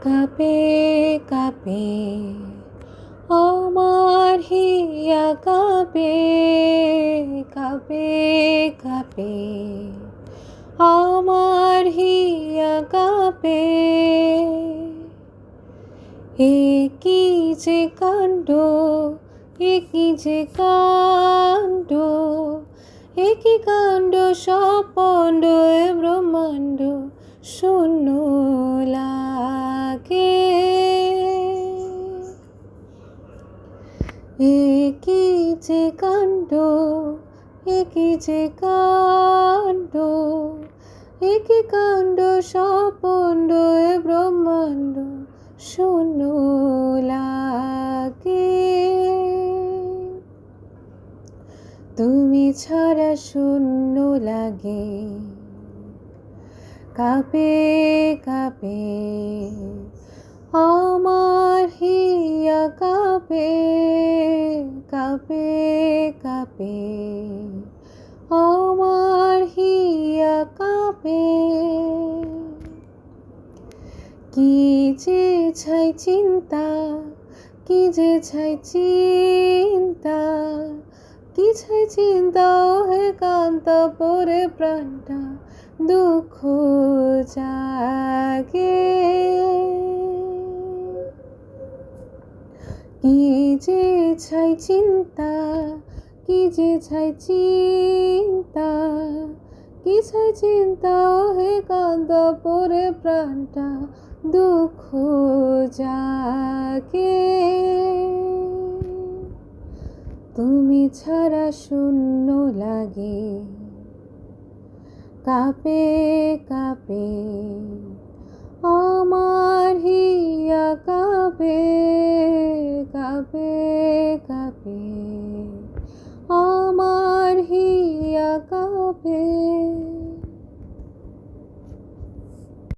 কাঁপে কাঁপে আমার হিয়া কাঁপে কাঁপে কাঁপে আমার হিয়া কাঁপে এ কি যে কাণ্ড এ কি যে কাণ্ড এ কি কাণ্ড সপণ্ড এ ব্রহ্মাণ্ড শূন্য লাগে এ কি যে কাণ্ড এ কি যে কাণ্ড এ কি কাণ্ড সপণ্ড এ ব্রহ্মাণ্ড শূন্য লাগে তুমি ছাড়া শূন্য লাগে কাঁপে কাঁপে আমার হিয়া কাঁপে কাঁপে কাঁপে আমার হিয়া কাঁপে কি যে ছাই চিন্তা কি যে ছাই চিন্তা কি ছাই চিন্তা হে কান্তা পরে প্রাণটা দুঃখ জাগে কি যে ছাই চিন্তা কি যে ছাই চিন্তা কি ছাই চিন্তা হে কান্তা পরে প্রাণটা দুঃখ জাগে তুমি ছাড়া শূন্য লাগে কাঁপে কাঁপে আমার হিয়া কাঁপে কাঁপে কাঁপে আমার হিয়া কাঁপে।